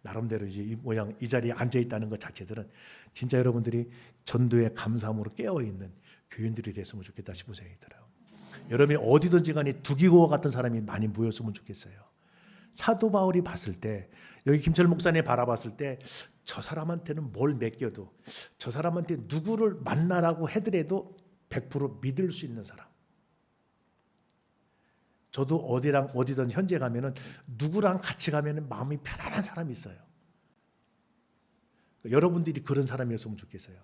나름대로 이제 이 모양 이 자리에 앉아 있다는 것 자체들은 진짜 여러분들이 전도의 감사함으로 깨어 있는 교인들이 됐으면 좋겠다 싶은 생각이 들어요. 여러분이 어디든지 간에 두기고와 같은 사람이 많이 모였으면 좋겠어요. 사도 바울이 봤을 때, 여기 김철 목사님 바라봤을 때, 저 사람한테는 뭘 맡겨도, 저 사람한테 누구를 만나라고 해더라도 100% 믿을 수 있는 사람. 저도 어디든 현재 가면은 누구랑 같이 가면은 마음이 편안한 사람이 있어요. 여러분들이 그런 사람이었으면 좋겠어요.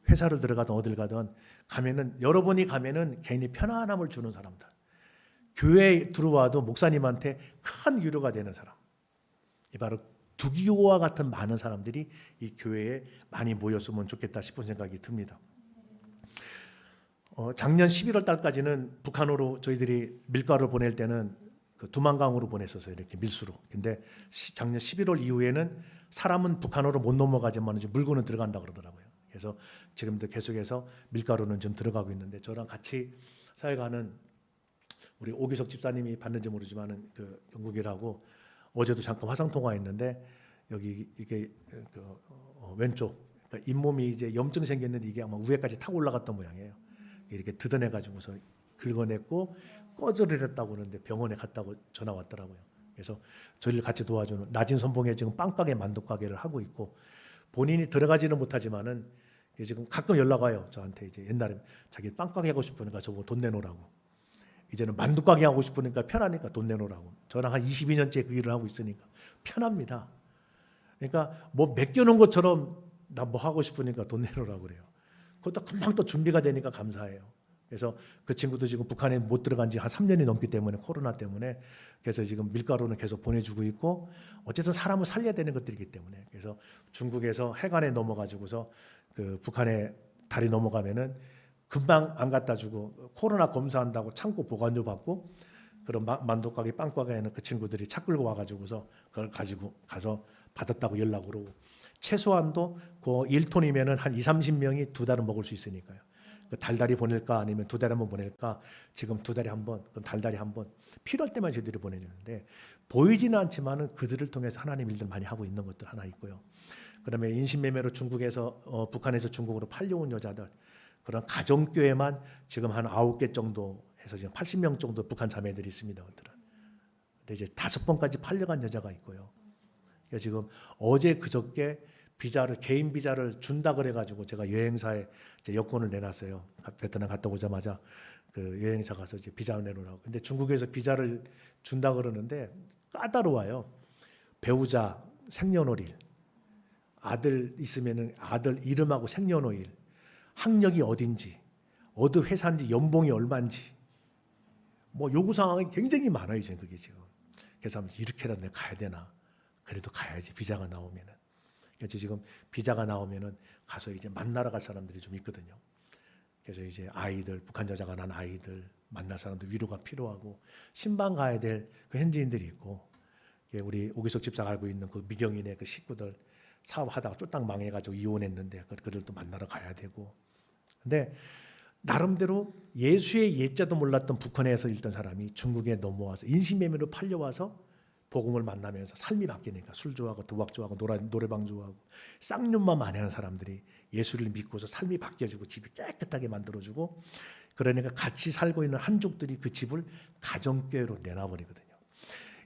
회사를 들어가든 어딜 가든 가면은, 여러분이 가면은 개인이 편안함을 주는 사람들. 교회에 들어와도 목사님한테 큰 위로가 되는 사람. 이 바로 두기호와 같은 많은 사람들이 이 교회에 많이 모였으면 좋겠다 싶은 생각이 듭니다. 작년 11월 달까지는 북한으로 저희들이 밀가루를 보낼 때는 그 두만강으로 보냈었어요. 이렇게 밀수로. 근데 작년 11월 이후에는 사람은 북한으로 못 넘어가지만 이제 물건은 들어간다 그러더라고요. 그래서 지금도 계속해서 밀가루는 좀 들어가고 있는데, 저랑 같이 사역하는 우리 오기석 집사님이 봤는지 모르지만은 그 영국이라고, 어제도 잠깐 화상 통화했는데, 여기 이게 왼쪽 그러니까 잇몸이 이제 염증 생겼는데 이게 아마 위에까지 타고 올라갔던 모양이에요. 이렇게 드러내 가지고서 긁어냈고 꺼져를 했다고 그러는데 병원에 갔다고 전화 왔더라고요. 그래서 저희를 같이 도와주는 나진 선봉에 지금 빵가게 만두 가게를 하고 있고, 본인이 들어가지는 못하지만은 지금 가끔 연락 와요. 저한테 이제 옛날에 자기 빵가게 하고 싶으니까 저보고 돈 내놓으라고. 이제는 만두 가게 하고 싶으니까 편하니까 돈 내놓으라고. 저랑 한 22년째 그 일을 하고 있으니까 편합니다. 그러니까 뭐 맡겨놓은 것처럼 나 뭐 하고 싶으니까 돈 내놓으라고 그래요. 그것도 금방 또 준비가 되니까 감사해요. 그래서 그 친구도 지금 북한에 못 들어간 지 한 3년이 넘기 때문에, 코로나 때문에, 그래서 지금 밀가루는 계속 보내주고 있고, 어쨌든 사람을 살려야 되는 것들이기 때문에, 그래서 중국에서 해관에 넘어가지고서 그 북한에 다리 넘어가면은 금방 안 갖다 주고, 코로나 검사한다고 창고 보관료 받고, 그런 만두 가게 빵 가게에는 그 친구들이 차 끌고 와가지고서 그걸 가지고 가서 받았다고 연락을 오고, 최소한도 그 1톤이면은 한 20-30명이 2달은 먹을 수 있으니까요. 달달이 보낼까 아니면 2달에 한 번 보낼까? 지금 2달에 한 번, 그럼 달달이 한 번, 필요할 때만 저희들이 보내주는데, 보이지는 않지만은 그들을 통해서 하나님 일들 많이 하고 있는 것들 하나 있고요. 그다음에 인신매매로 중국에서 북한에서 중국으로 팔려온 여자들, 그런 가정교회만 지금 한 9개 정도 해서 지금 80명 정도 북한 자매들이 있습니다. 근데 이제 5번까지 팔려간 여자가 있고요. 그래서 지금 어제 그저께 개인 비자를 준다 그래가지고 제가 여행사에 이제 여권을 내놨어요. 베트남 갔다 오자마자 그 여행사 가서 이제 비자를 내놓으라고. 근데 중국에서 비자를 준다 그러는데 까다로워요. 배우자 생년월일, 아들 있으면은 아들 이름하고 생년월일, 학력이 어딘지, 어디 회사인지, 연봉이 얼마인지, 뭐 요구 사항이 굉장히 많아요. 이제 그게 지금. 그래서 이렇게라도 내가 가야 되나? 그래도 가야지 비자가 나오면은. 그래서 지금 비자가 나오면은 가서 이제 만나러 갈 사람들이 좀 있거든요. 그래서 이제 아이들, 북한 여자가 난 아이들 만날 사람들 위로가 필요하고 신방 가야 될 그 현지인들이 있고, 우리 오기석 집사가 알고 있는 그 미경인의 그 식구들 사업하다가 쫄딱 망해가지고 이혼했는데 그들도 만나러 가야 되고. 근데 나름대로 예수의 예자도 몰랐던 북한에서 있던 사람이 중국에 넘어와서 인신매매로 팔려와서 복음을 만나면서 삶이 바뀌니까 술 좋아하고 도박 좋아하고 노래방 좋아하고 쌍욕만 많이 하는 사람들이 예수를 믿고서 삶이 바뀌어지고 집이 깨끗하게 만들어주고, 그러니까 같이 살고 있는 한족들이 그 집을 가정교회로 내놔버리거든요.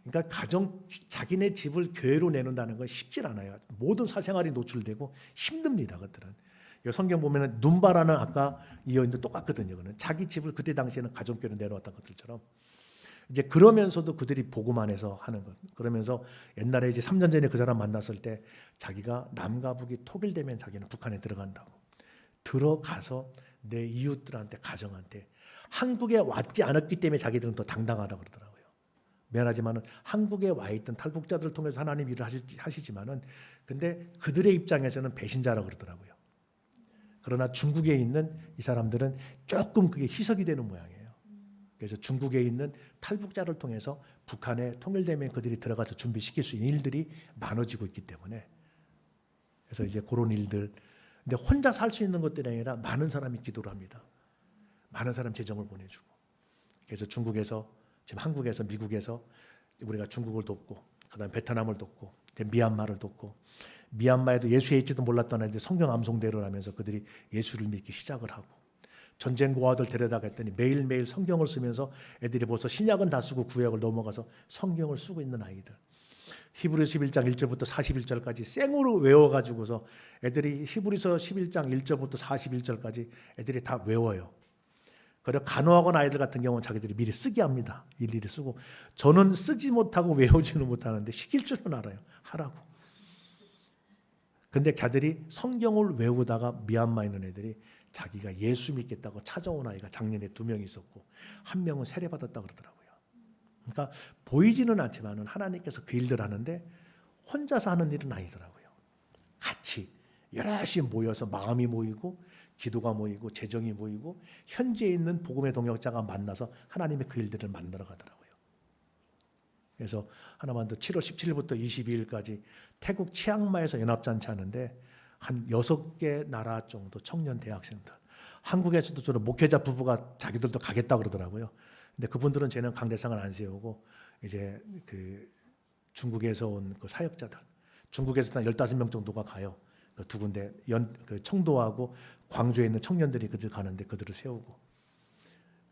그러니까 자기네 집을 교회로 내놓는다는 건 쉽지 않아요. 모든 사생활이 노출되고 힘듭니다. 그들은. 성경 보면은 눈바라는 아까 이 여인도 똑같거든요. 그는 자기 집을 그때 당시에는 가정교회로 내놓았던 것들처럼 이제 그러면서도 그들이 복음 안에서 하는 것. 그러면서 옛날에 이제 3년 전에 그 사람 만났을 때 자기가 남과 북이 통일되면 자기는 북한에 들어간다고. 들어가서 내 이웃들한테, 가정한테, 한국에 왔지 않았기 때문에 자기들은 더 당당하다고 그러더라고요. 미안하지만은 한국에 와 있던 탈북자들을 통해서 하나님 일을 하시지만은 근데 그들의 입장에서는 배신자라고 그러더라고요. 그러나 중국에 있는 이 사람들은 조금 그게 희석이 되는 모양이에요. 그래서 중국에 있는 탈북자를 통해서 북한에 통일되면 그들이 들어가서 준비시킬 수 있는 일들이 많아지고 있기 때문에, 그래서 이제 그런 일들. 근데 혼자 살 수 있는 것들이 아니라 많은 사람이 기도를 합니다. 많은 사람 재정을 보내주고. 그래서 중국에서, 지금 한국에서, 미국에서 우리가 중국을 돕고, 그다음에 베트남을 돕고, 미얀마를 돕고, 미얀마에도 예수에 있지도 몰랐던 애들이 성경 암송대를 하면서 그들이 예수를 믿기 시작을 하고, 전쟁 고아들 데려다가 했더니 매일매일 성경을 쓰면서 애들이 벌써 신약은 다 쓰고 구약을 넘어가서 성경을 쓰고 있는 아이들. 히브리서 11장 1절부터 41절까지 생으로 외워가지고서 애들이 히브리서 11장 1절부터 41절까지 애들이 다 외워요. 그리고 간호학원 아이들 같은 경우는 자기들이 미리 쓰게 합니다. 일일이 쓰고. 저는 쓰지 못하고 외우지는 못하는데 시킬 줄은 알아요. 하라고. 근데 걔들이 성경을 외우다가 미얀마에 있는 애들이 자기가 예수 믿겠다고 찾아온 아이가 작년에 2명 있었고 1명은 세례받았다고 그러더라고요. 그러니까 보이지는 않지만은 하나님께서 그 일들 하는데 혼자서 하는 일은 아니더라고요. 같이 여럿이 모여서 마음이 모이고 기도가 모이고 재정이 모이고 현지에 있는 복음의 동역자가 만나서 하나님의 그 일들을 만들어 가더라고요. 그래서 하나만 더 7월 17일부터 22일까지 태국 치앙마이에서 연합잔치 하는데 한 6개 나라 정도 청년 대학생들, 한국에서도 저는 목회자 부부가 자기들도 가겠다 그러더라고요. 근데 그분들은 쟤는 강대상을 안 세우고 이제 그 중국에서 온 그 사역자들, 중국에서 한 15명 정도가 가요. 그 2군데 그 청도하고 광주에 있는 청년들이 그들 가는데 그들을 세우고,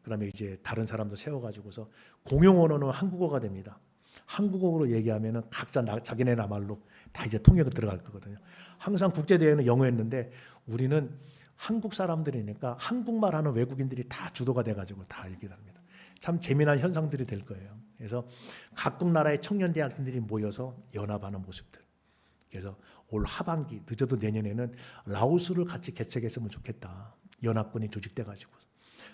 그다음에 이제 다른 사람도 세워가지고서 공용 언어는 한국어가 됩니다. 한국어로 얘기하면은 각자 자기네 나말로 다 이제 통역이 들어갈 거거든요. 항상 국제 대회는 영어였는데 우리는 한국 사람들이니까 한국말 하는 외국인들이 다 주도가 돼가지고 다 얘기를 합니다. 참 재미난 현상들이 될 거예요. 그래서 각국 나라의 청년 대학생들이 모여서 연합하는 모습들. 그래서 올 하반기 늦어도 내년에는 라오스를 같이 개척했으면 좋겠다. 연합군이 조직돼가지고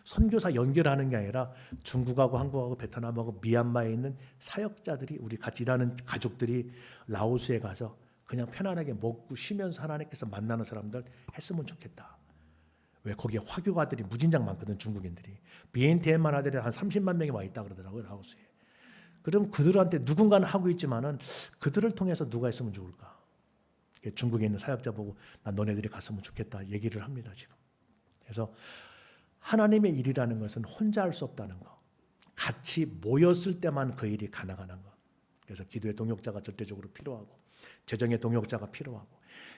선교사 연결하는 게 아니라 중국하고 한국하고 베트남하고 미얀마에 있는 사역자들이, 우리 같이 일하는 가족들이 라오스에 가서 그냥 편안하게 먹고 쉬면서 하나님께서 만나는 사람들 했으면 좋겠다. 왜 거기에 화교가들이 무진장 많거든. 중국인들이 비엔티엔만 하더니 한 30만 명이 와 있다 그러더라고요. 라오스에. 그럼 그들한테 누군가는 하고 있지만은 그들을 통해서 누가 있으면 좋을까? 중국에 있는 사역자 보고 난 너네들이 갔으면 좋겠다 얘기를 합니다. 지금. 그래서 하나님의 일이라는 것은 혼자 할 수 없다는 거. 같이 모였을 때만 그 일이 가능한 거. 그래서 기도의 동역자가 절대적으로 필요하고, 재정의 동역자가 필요하고,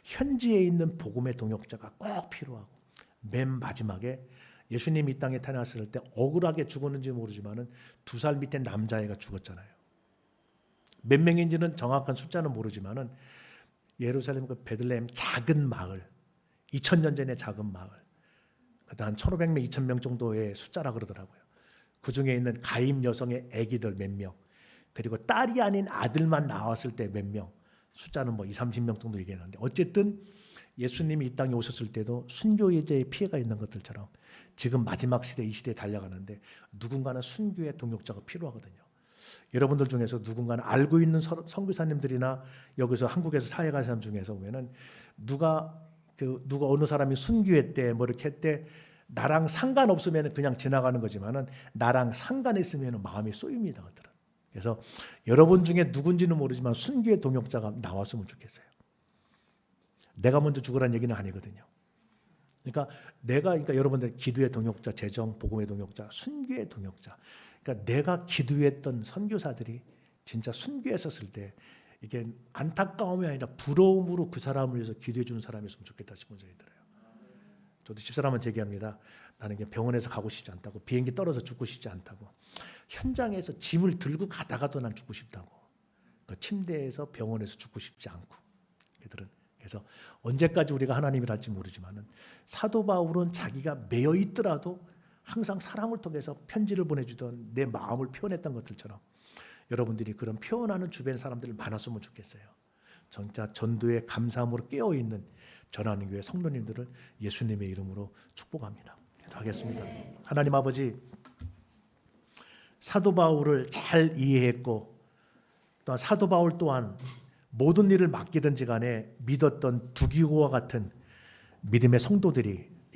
현지에 있는 복음의 동역자가 꼭 필요하고, 맨 마지막에 예수님이 이 땅에 태어났을 때 억울하게 죽었는지 모르지만은 2살 밑에 남자애가 죽었잖아요. 몇 명인지는 정확한 숫자는 모르지만은 예루살렘 그 베들레헴 작은 마을, 2000년 전의 작은 마을, 그다음 한 1,500명, 2,000명 정도의 숫자라 그러더라고요. 그 중에 있는 가임 여성의 아기들 몇 명, 그리고 딸이 아닌 아들만 나왔을 때 몇 명, 숫자는 뭐 20, 30명 정도 얘기하는데 어쨌든 예수님이 이 땅에 오셨을 때도 순교제의 피해가 있는 것들처럼 지금 마지막 시대 이 시대에 달려가는데 누군가는 순교의 동역자가 필요하거든요. 여러분들 중에서 누군가는 알고 있는 선교사님들이나 여기서 한국에서 사역하는 사람 중에서 보면은 누가 어느 사람이 순교했대 뭐 이렇게 했대 나랑 상관없으면 그냥 지나가는 거지만은 나랑 상관있으면 마음이 쏘입니다. 그들은. 그래서 여러분 중에 누군지는 모르지만 순교의 동역자가 나왔으면 좋겠어요. 내가 먼저 죽으라는 얘기는 아니거든요. 그러니까 여러분들 기도의 동역자, 재정, 복음의 동역자, 순교의 동역자. 그러니까 내가 기도했던 선교사들이 진짜 순교했었을 때 이게 안타까움이 아니라 부러움으로 그 사람을 위해서 기도해 주는 사람이었으면 좋겠다 싶은 생각이 들어요. 저도 집사람한테 얘기합니다. 나는 병원에서 가고 싶지 않다고, 비행기 떨어져 죽고 싶지 않다고, 현장에서 짐을 들고 가다가도 난 죽고 싶다고, 그 침대에서 병원에서 죽고 싶지 않고. 그들은 그래서 언제까지 우리가 하나님을 할지 모르지만은 사도 바울은 자기가 매여 있더라도 항상 사람을 통해서 편지를 보내주던 내 마음을 표현했던 것들처럼 여러분들이 그런 표현하는 주변 사람들을 많았으면 좋겠어요. 진짜 전도에 감사함으로 깨어있는 전하는 교회 성도님들을 예수님의 이름으로 축복합니다. 기도하겠습니다. 하나님 아버지, 사도 바울을 잘 이해했고 또 사도 바울 또한 모든 일을 맡기든지 간에 믿었던 두기고와 같은 믿음의 성도들이